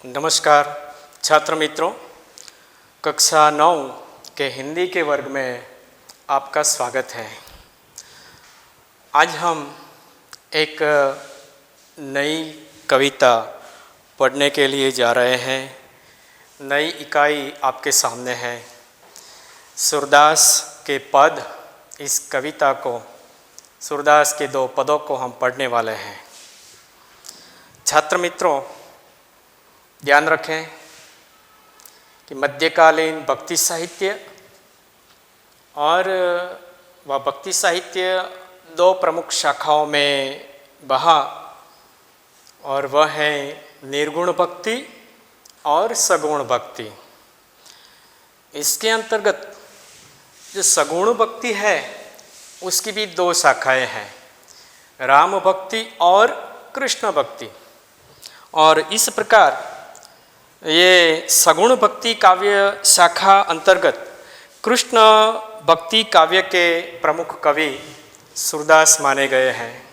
नमस्कार छात्र मित्रों, कक्षा 9 के हिंदी के वर्ग में आपका स्वागत है। आज हम एक नई कविता पढ़ने के लिए जा रहे हैं। नई इकाई आपके सामने है। सूरदास के पद, इस कविता को, सूरदास के 2 पदों को हम पढ़ने वाले हैं। छात्र मित्रों, ध्यान रखें कि मध्यकालीन भक्ति साहित्य और वह भक्ति साहित्य 2 प्रमुख शाखाओं में बहा, और वह है निर्गुण भक्ति और सगुण भक्ति। इसके अंतर्गत जो सगुण भक्ति है उसकी भी 2 शाखाएं हैं, राम भक्ति और कृष्ण भक्ति। और इस प्रकार ये सगुण भक्ति काव्य शाखा अंतर्गत कृष्ण भक्ति काव्य के प्रमुख कवि सूरदास माने गए हैं।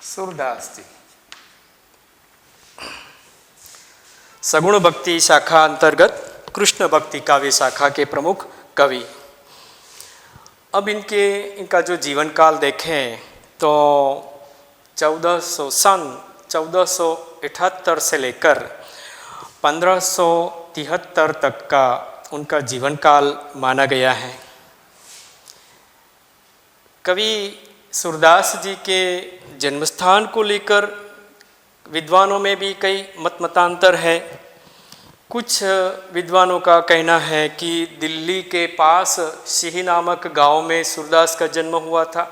सूरदास जी सगुण भक्ति शाखा अंतर्गत कृष्ण भक्ति काव्य शाखा के प्रमुख कवि। अब इनका जो जीवन काल देखें तो 1478 से लेकर 1573 तक का उनका जीवन काल माना गया है। कवि सूरदास जी के जन्मस्थान को लेकर विद्वानों में भी कई मतांतर है। कुछ विद्वानों का कहना है कि दिल्ली के पास सिही नामक गांव में सूरदास का जन्म हुआ था।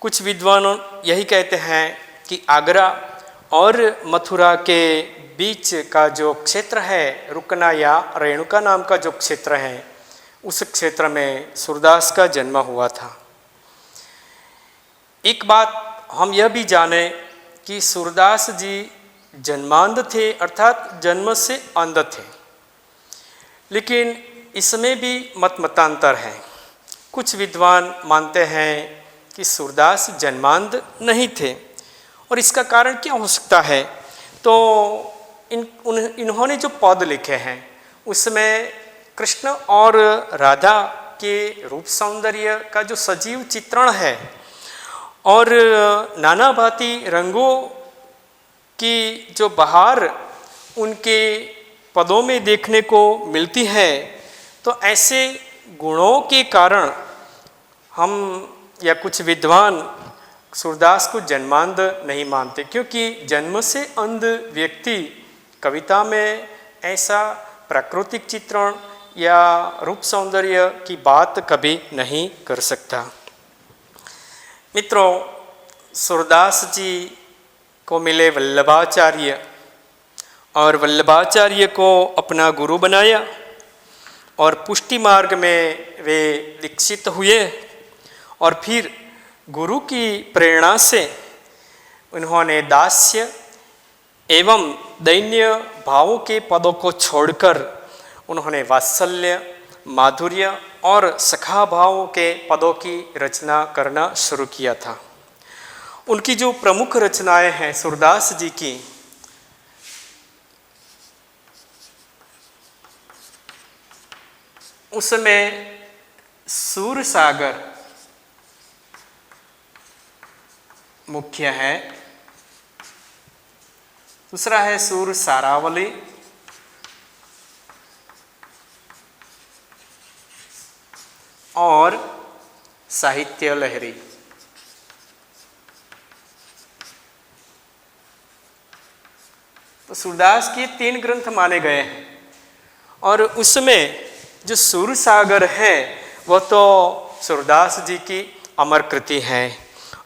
कुछ विद्वानों यही कहते हैं कि आगरा और मथुरा के बीच का जो क्षेत्र है, रुकना या रेणुका नाम का जो क्षेत्र है, उस क्षेत्र में सूरदास का जन्म हुआ था। एक बात हम यह भी जाने कि सूरदास जी जन्मांध थे, अर्थात जन्म से अंध थे, लेकिन इसमें भी मतांतर है। कुछ विद्वान मानते हैं कि सूरदास जन्मांध नहीं थे, और इसका कारण क्या हो सकता है। तो इन्होंने जो पद लिखे हैं उसमें कृष्ण और राधा के रूप सौंदर्य का जो सजीव चित्रण है और नाना भांति रंगों की जो बहार उनके पदों में देखने को मिलती है, तो ऐसे गुणों के कारण हम या कुछ विद्वान सूरदास को जन्मांध नहीं मानते, क्योंकि जन्म से अंध व्यक्ति कविता में ऐसा प्राकृतिक चित्रण या रूप सौंदर्य की बात कभी नहीं कर सकता। मित्रों, सूरदास जी को मिले वल्लभाचार्य और वल्लभाचार्य को अपना गुरु बनाया, और पुष्टि मार्ग में वे दीक्षित हुए, और फिर गुरु की प्रेरणा से उन्होंने दास्य एवं दैन्य भावों के पदों को छोड़कर उन्होंने वात्सल्य, माधुर्य और सखा भावों के पदों की रचना करना शुरू किया था। उनकी जो प्रमुख रचनाएं हैं सूरदास जी की, उसमें सूरसागर मुख्य है, दूसरा है सूरसारावली, और साहित्य लहरी। तो सूरदास के 3 ग्रंथ माने गए हैं, और उसमें जो सूरसागर है वो तो सूरदास जी की अमर कृति है।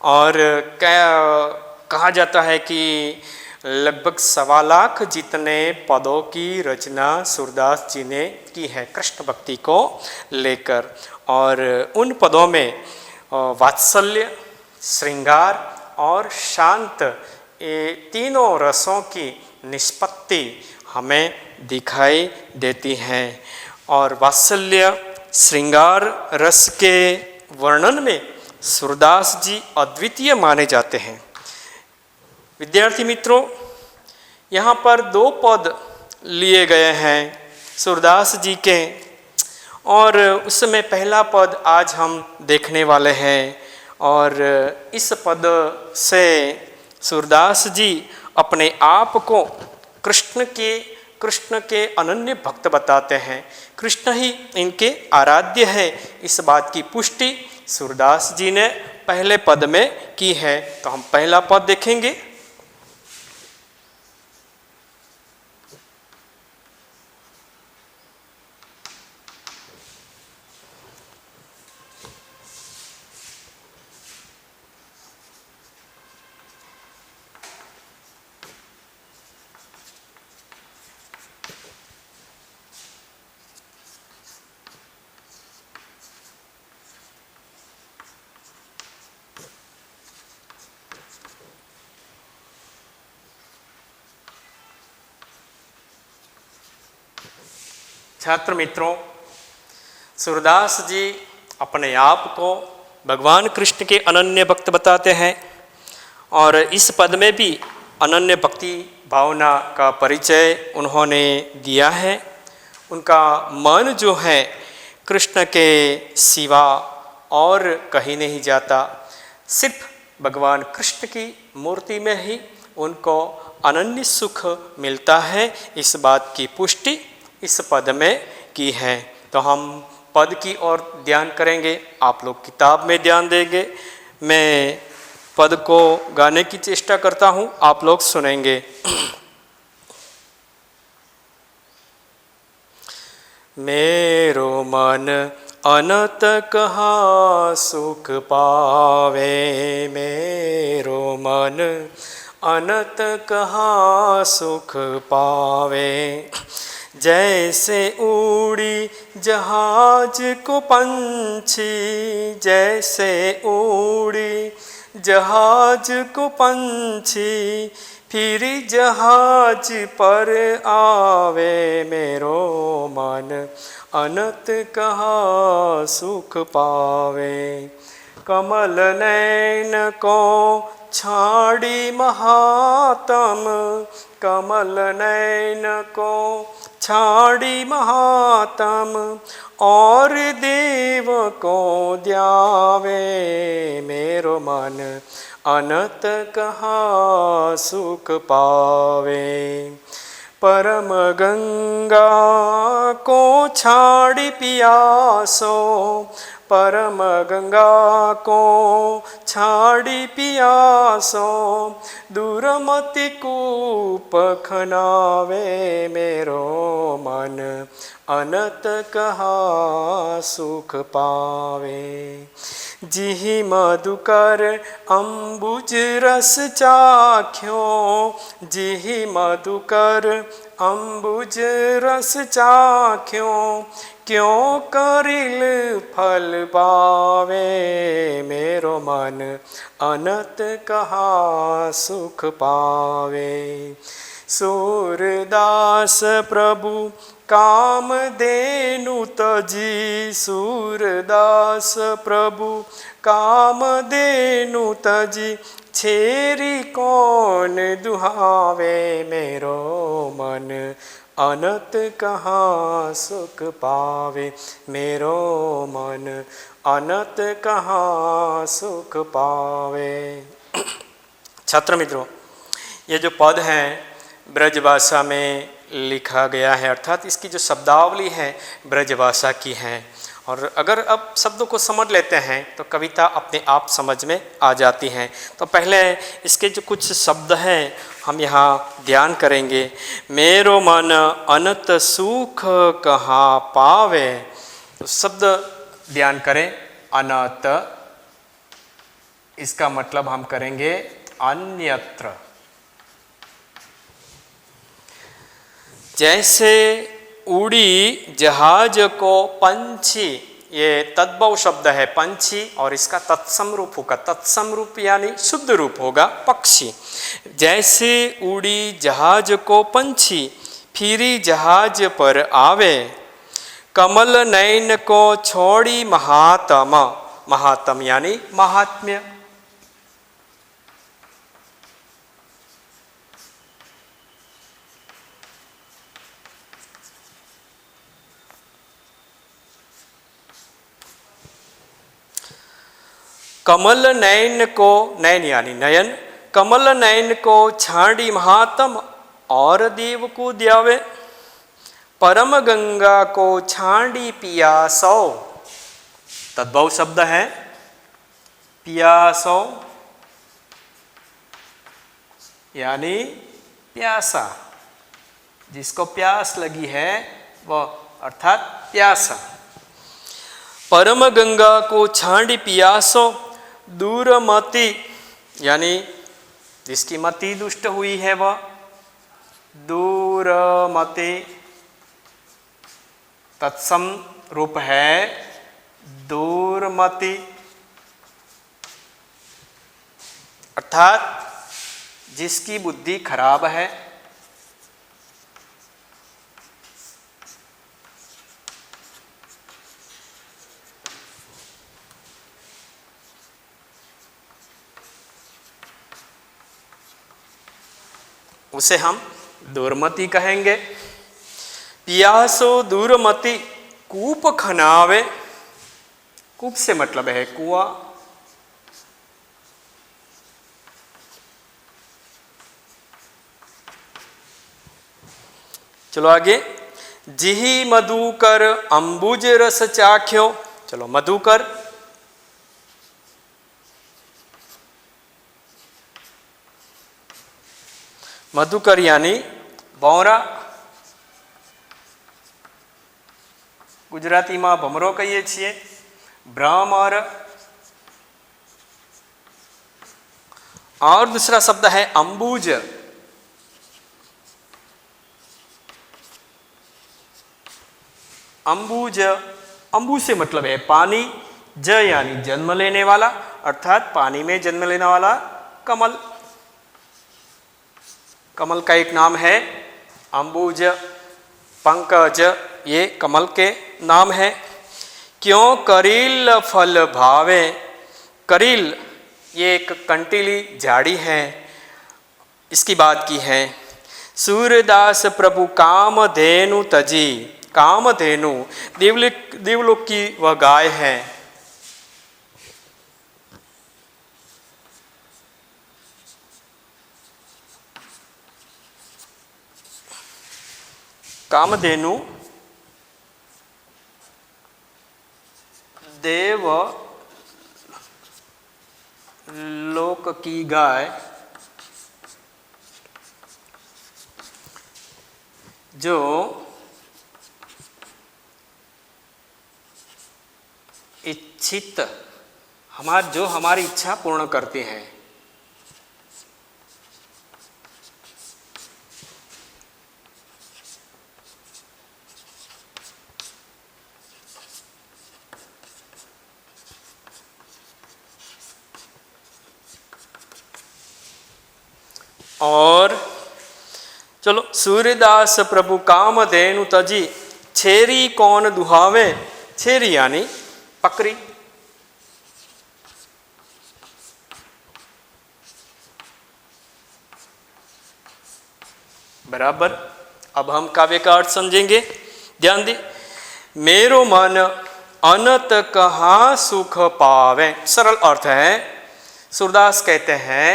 और कहा जाता है कि लगभग 1.25 लाख जितने पदों की रचना सूरदास जी ने की है कृष्ण भक्ति को लेकर। और उन पदों में वात्सल्य, श्रृंगार और शांत, ये तीनों रसों की निष्पत्ति हमें दिखाई देती है। और वात्सल्य श्रृंगार रस के वर्णन में सूरदास जी अद्वितीय माने जाते हैं। विद्यार्थी मित्रों, यहाँ पर 2 पद लिए गए हैं सूरदास जी के, और उसमें पहला पद आज हम देखने वाले हैं। और इस पद से सूरदास जी अपने आप को कृष्ण के अनन्य भक्त बताते हैं। कृष्ण ही इनके आराध्य है, इस बात की पुष्टि सूरदास जी ने पहले पद में की है। तो हम पहला पद देखेंगे। छात्र मित्रों, सूरदास जी अपने आप को भगवान कृष्ण के अनन्य भक्त बताते हैं, और इस पद में भी अनन्य भक्ति भावना का परिचय उन्होंने दिया है। उनका मन जो है कृष्ण के सिवा और कहीं नहीं जाता, सिर्फ भगवान कृष्ण की मूर्ति में ही उनको अनन्य सुख मिलता है, इस बात की पुष्टि इस पद में की है। तो हम पद की ओर ध्यान करेंगे, आप लोग किताब में ध्यान देंगे। मैं पद को गाने की चेष्टा करता हूँ, आप लोग सुनेंगे। मेरो मन अनत कहाँ सुख पावे, मेरो मन अनत कहाँ सुख पावे। जैसे उड़ी जहाज को पंछी, जैसे उड़ी जहाज को पंछी, फिर जहाज पर आवे, मेरो मन अनंत कहाँ सुख पावे। कमल नैन को छाड़ी महात्म, कमल नैन को छाड़ी महात्म, और देव को द्यावे, मेरो मन अनंत कहाँ सुख पावे। परम गंगा को छाड़ी पियासो, परम गंगा को छाड़ी पियासो, दूरमति कूप खनावे, मेरो मन अनंत कहाँ सुख पावे। जिहि मधुकर अम्बुज रस चाख्यो, जिहि मधुकर अम्बुज रस चाख्यो, क्यों करिल फल पावे, मेरो मन अनंत कहाँ सुख पावे। सूरदास प्रभु काम देनु तजी, सूरदास प्रभु काम देनु तजी, छेरी कौन दुहावे, मेरो मन अनंत कहाँ सुख पावे, मेरो मन अनंत कहाँ सुख पावे। छात्र मित्रों, ये जो पद हैं ब्रजभाषा में लिखा गया है, अर्थात इसकी जो शब्दावली है ब्रजभाषा की है। और अगर अब शब्दों को समझ लेते हैं तो कविता अपने आप समझ में आ जाती है। तो पहले इसके जो कुछ शब्द हैं हम यहाँ ध्यान करेंगे। मेरो मन अनंत सुख कहाँ पावे, तो शब्द ध्यान करें, अनत, इसका मतलब हम करेंगे अन्यत्र। जैसे उड़ी जहाज को पंछी, ये तद्भव शब्द है पंछी, और इसका तत्सम रूप होगा, तत्सम रूप यानी शुद्ध रूप होगा पक्षी। जैसे उड़ी जहाज को पंछी फिरी जहाज पर आवे, कमल नयन को छोड़ी महात्म, महात्म यानी महात्म्य। कमल नयन को, नयन यानी नयन, कमल नयन को छाड़ी महात्म और देव को द्यावे, परम गंगा को छाड़ी पियासो, तद्भव शब्द है पियासो यानी प्यासा, जिसको प्यास लगी है वह, अर्थात प्यासा। परम गंगा को छाड़ी पियासो, दूरमति यानी जिसकी मति दुष्ट हुई है वह, दूरमति तत्सम रूप है दूरमति, अर्थात जिसकी बुद्धि खराब है। उसे हम दूरमति कहेंगे। पियासो दूरमति कूप खनावे, कूप से मतलब है कुआं। चलो आगे, जिही मधुकर अंबुज रस चाख्यो, चलो मधुकर, मधुकर यानी भौरा, ગુજરાતીમાં ભમરો કહીએ છીએ, भ्रमर। और दूसरा शब्द है अंबुज, अंबुज, अंबु से मतलब है पानी, ज यानी जन्म लेने वाला, अर्थात पानी में जन्म लेने वाला कमल। कमल का एक नाम है अंबुज, पंकज, ये कमल के नाम है। क्यों करील फल भावे, करील ये एक कंटीली झाड़ी है, इसकी बात की है। सूरदास प्रभु कामधेनु तजी, कामधेनु देवलोक की वह गाय है। कामधेनु देव लोक की गाय, जो इच्छित, जो हमारी इच्छा पूर्ण करते हैं। और चलो, सूर्यदास प्रभु कामधेनु तजी, छेरी कौन दुहावे, छेरी यानी पकड़ी। बराबर। अब हम काव्य का अर्थ समझेंगे, ध्यान दी। मेरो मन अनत कहाँ सुख पावे, सरल अर्थ है। सूरदास कहते हैं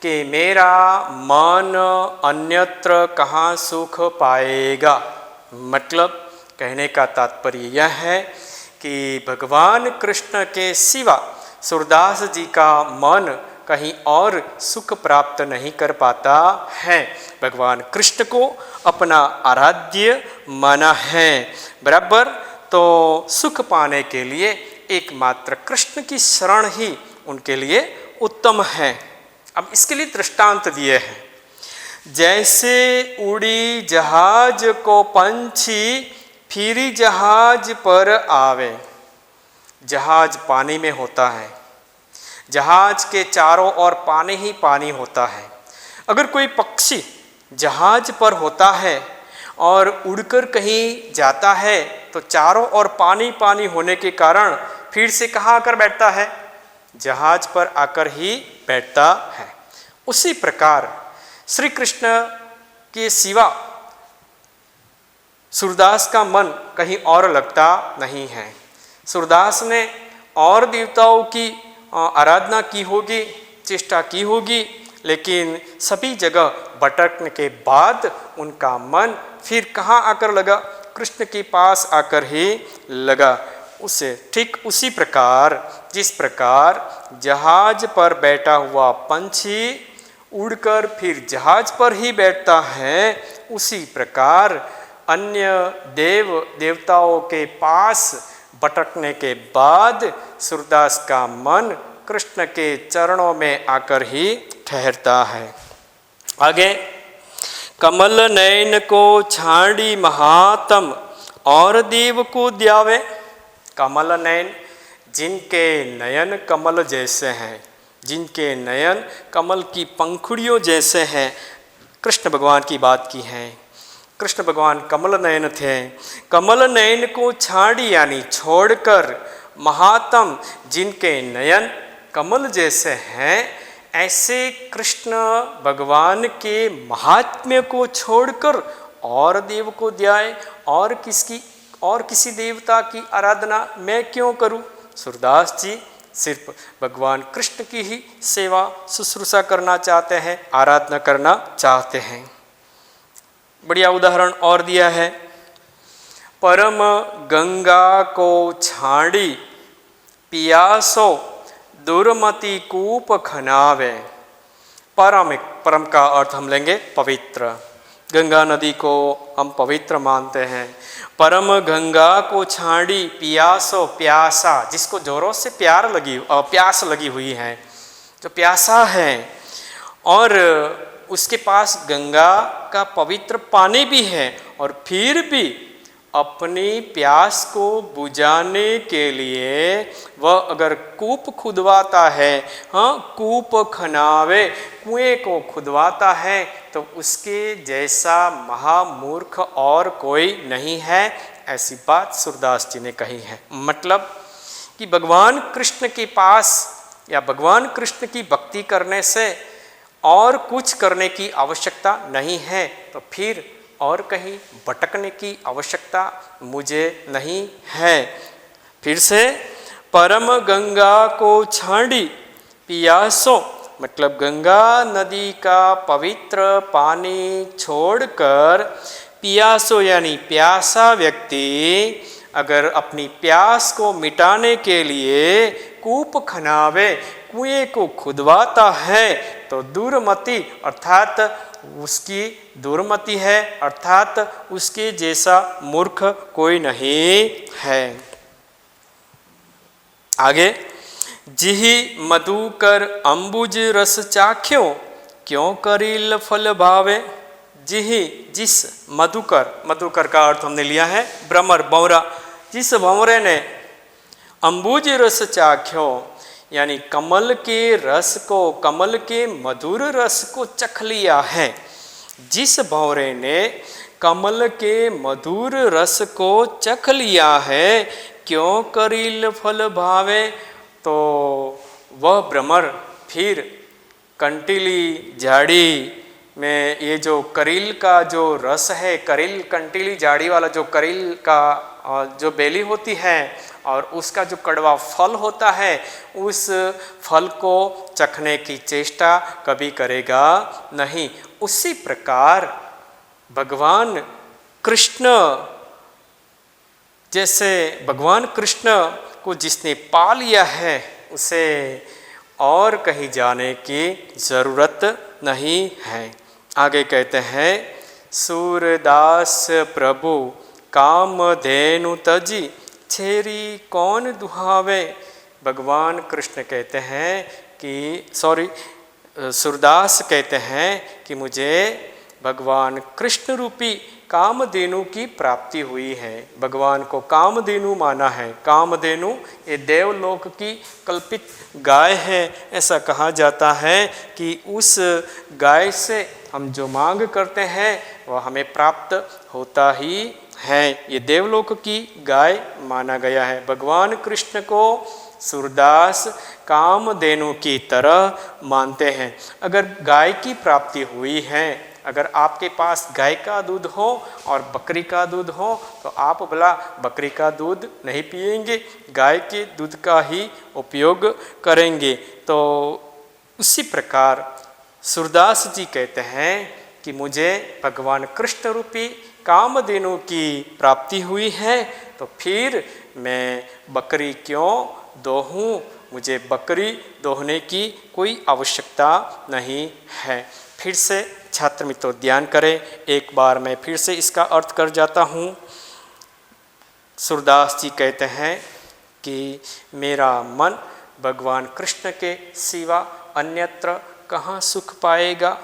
कि मेरा मन अन्यत्र कहाँ सुख पाएगा। मतलब कहने का तात्पर्य यह है कि भगवान कृष्ण के सिवा सूरदास जी का मन कहीं और सुख प्राप्त नहीं कर पाता है। भगवान कृष्ण को अपना आराध्य माना है। बराबर। तो सुख पाने के लिए एकमात्र कृष्ण की शरण ही उनके लिए उत्तम है। अब इसके लिए दृष्टांत दिए हैं, जैसे उड़ी जहाज को पंछी फिरी जहाज पर आवे। जहाज पानी में होता है, जहाज के चारों ओर पानी ही पानी होता है। अगर कोई पक्षी जहाज पर होता है और उड़कर कहीं जाता है तो चारों ओर पानी पानी होने के कारण फिर से कहाँ आकर बैठता है? जहाज पर आकर ही बैठता है। उसी प्रकार श्री कृष्ण के सिवा सूरदास का मन कहीं और लगता नहीं है। सूरदास ने और देवताओं की आराधना की होगी, चेष्टा की होगी, लेकिन सभी जगह भटकने के बाद उनका मन फिर कहाँ आकर लगा? कृष्ण के पास आकर ही लगा। उसे ठीक उसी प्रकार जिस प्रकार जहाज पर बैठा हुआ पंछी उड़कर फिर जहाज पर ही बैठता है, उसी प्रकार अन्य देवताओं के पास भटकने के बाद सूरदास का मन कृष्ण के चरणों में आकर ही ठहरता है। आगे, कमल नयन को छाड़ी महात्म और देव को द्यावे। कमल नयन, जिनके नयन कमल जैसे हैं, जिनके नयन कमल की पंखुड़ियों जैसे हैं, कृष्ण भगवान की बात की है। कृष्ण भगवान कमल नयन थे। कमल नयन को छाड़ी यानी छोड़कर, महात्म जिनके नयन कमल जैसे हैं, ऐसे कृष्ण भगवान के महात्म्य को छोड़कर और देव को ध्याए, और किसी देवता की आराधना मैं क्यों करूं? सूरदास जी सिर्फ भगवान कृष्ण की ही सेवा शुश्रूषा करना चाहते हैं, आराधना करना चाहते हैं। बढ़िया उदाहरण और दिया है, परम गंगा को छाड़ी पियासो दुर्मति कूप खनावे। परम का अर्थ हम लेंगे पवित्र। गंगा नदी को हम पवित्र मानते हैं। परम गंगा को छाड़ी पियासो, प्यासा जिसको जोरों से प्यास लगी हुई है, जो प्यासा है, और उसके पास गंगा का पवित्र पानी भी है, और फिर भी अपनी प्यास को बुझाने के लिए वह अगर कूप खुदवाता है, हाँ, कूप खनावे, कुएं को खुदवाता है, तो उसके जैसा महामूर्ख और कोई नहीं है। ऐसी बात सूरदास जी ने कही है। मतलब कि भगवान कृष्ण के पास या भगवान कृष्ण की भक्ति करने से और कुछ करने की आवश्यकता नहीं है, तो फिर और कहीं भटकने की आवश्यकता मुझे नहीं है। फिर से, परम गंगा को छाड़ी पियासो, मतलब गंगा नदी का पवित्र पानी छोड़कर पियासो यानी प्यासा व्यक्ति अगर अपनी प्यास को मिटाने के लिए कूप खनावे, कुएं को खुदवाता है, तो दुर्मति अर्थात उसकी दुर्मति है, अर्थात उसके जैसा मूर्ख कोई नहीं है। आगे, जिहि मधुकर अंबुज रस चाख्यो, क्यों करील फल भावे। जिहि जिस, मधुकर का अर्थ हमने लिया है भ्रमर, भंवरा। जिस भंवरे ने अंबुज रस चाख्यो यानी कमल के रस को, कमल के मधुर रस को चख लिया है। जिस भंवरे ने कमल के मधुर रस को चख लिया है, क्यों करील फल भावे, तो वह भ्रमर फिर कंटीली झाड़ी में ये जो करील का जो रस है, करील कंटीली झाड़ी वाला जो करील का जो बेली होती है और उसका जो कड़वा फल होता है, उस फल को चखने की चेष्टा कभी करेगा नहीं। उसी प्रकार भगवान कृष्ण, जैसे भगवान कृष्ण को जिसने पा लिया है, उसे और कहीं जाने की जरूरत नहीं है। आगे कहते हैं, सूरदास प्रभु काम धेनु तजी छेरी कौन दुहावे। भगवान कृष्ण कहते हैं कि सूरदास कहते हैं कि मुझे भगवान कृष्ण रूपी कामधेनु की प्राप्ति हुई है। भगवान को कामधेनु माना है। कामधेनु ये देवलोक की कल्पित गाय है। ऐसा कहा जाता है कि उस गाय से हम जो मांग करते हैं वह हमें प्राप्त होता ही है। ये देवलोक की गाय माना गया है। भगवान कृष्ण को सूरदास कामधेनु की तरह मानते हैं। अगर गाय की प्राप्ति हुई है, अगर आपके पास गाय का दूध हो और बकरी का दूध हो तो आप भला बकरी का दूध नहीं पिएंगे, गाय के दूध का ही उपयोग करेंगे। तो उसी प्रकार सूरदास जी कहते हैं कि मुझे भगवान कृष्ण रूपी कामधेनु की प्राप्ति हुई है, तो फिर मैं बकरी क्यों दोहूं, मुझे बकरी दोहने की कोई आवश्यकता नहीं है। फिर से छात्र मित्रों ध्यान करें, एक बार मैं फिर से इसका अर्थ कर जाता हूँ। सूरदास जी कहते हैं कि मेरा मन भगवान कृष्ण के सिवा अन्यत्र कहाँ सुख पाएगा।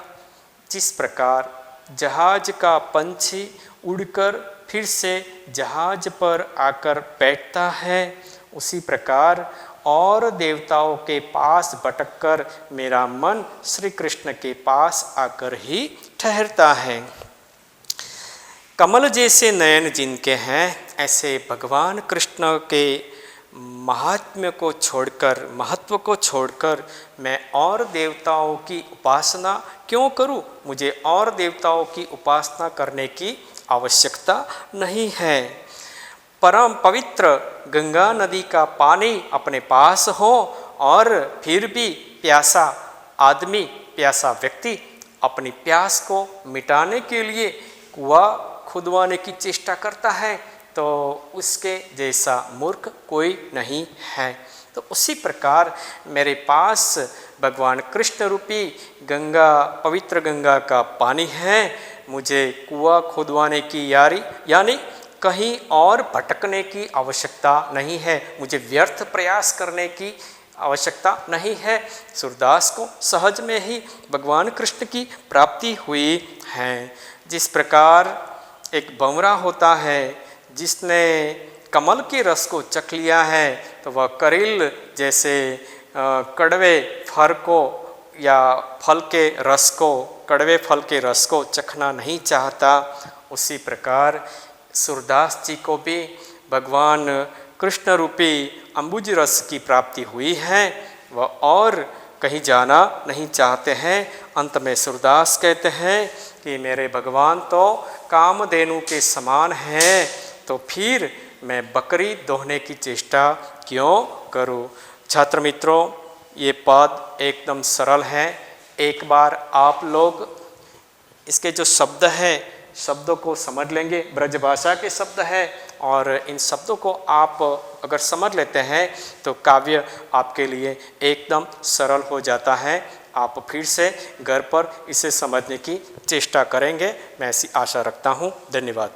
जिस प्रकार जहाज का पंछी उड़कर फिर से जहाज पर आकर बैठता है, उसी प्रकार और देवताओं के पास भटककर मेरा मन श्री कृष्ण के पास आकर ही ठहरता है। कमल जैसे नयन जिनके हैं, ऐसे भगवान कृष्ण के महात्म्य को छोड़कर, महत्व को छोड़कर मैं और देवताओं की उपासना क्यों करूं। मुझे और देवताओं की उपासना करने की आवश्यकता नहीं है। परम पवित्र गंगा नदी का पानी अपने पास हो और फिर भी प्यासा आदमी, प्यासा व्यक्ति अपनी प्यास को मिटाने के लिए कुआं खुदवाने की चेष्टा करता है, तो उसके जैसा मूर्ख कोई नहीं है। तो उसी प्रकार मेरे पास भगवान कृष्ण रूपी गंगा, पवित्र गंगा का पानी है। मुझे कुआं खुदवाने की यानी कहीं और भटकने की आवश्यकता नहीं है। मुझे व्यर्थ प्रयास करने की आवश्यकता नहीं है। सूरदास को सहज में ही भगवान कृष्ण की प्राप्ति हुई है। जिस प्रकार एक भंवरा होता है, जिसने कमल के रस को चख लिया है, तो वह करील जैसे कड़वे फल को या फल के रस को, कड़वे फल के रस को चखना नहीं चाहता। उसी प्रकार सूरदास जी को भी भगवान कृष्ण रूपी अम्बुज रस की प्राप्ति हुई है, वह और कहीं जाना नहीं चाहते हैं। अंत में सूरदास कहते हैं कि मेरे भगवान तो कामधेनु के समान हैं, तो फिर मैं बकरी दोहने की चेष्टा क्यों करूं। छात्र मित्रों, ये पद एकदम सरल है। एक बार आप लोग इसके जो शब्द हैं, शब्दों को समझ लेंगे। ब्रज भाषा के शब्द है और इन शब्दों को आप अगर समझ लेते हैं तो काव्य आपके लिए एकदम सरल हो जाता है। आप फिर से घर पर इसे समझने की चेष्टा करेंगे, मैं ऐसी आशा रखता हूँ। धन्यवाद।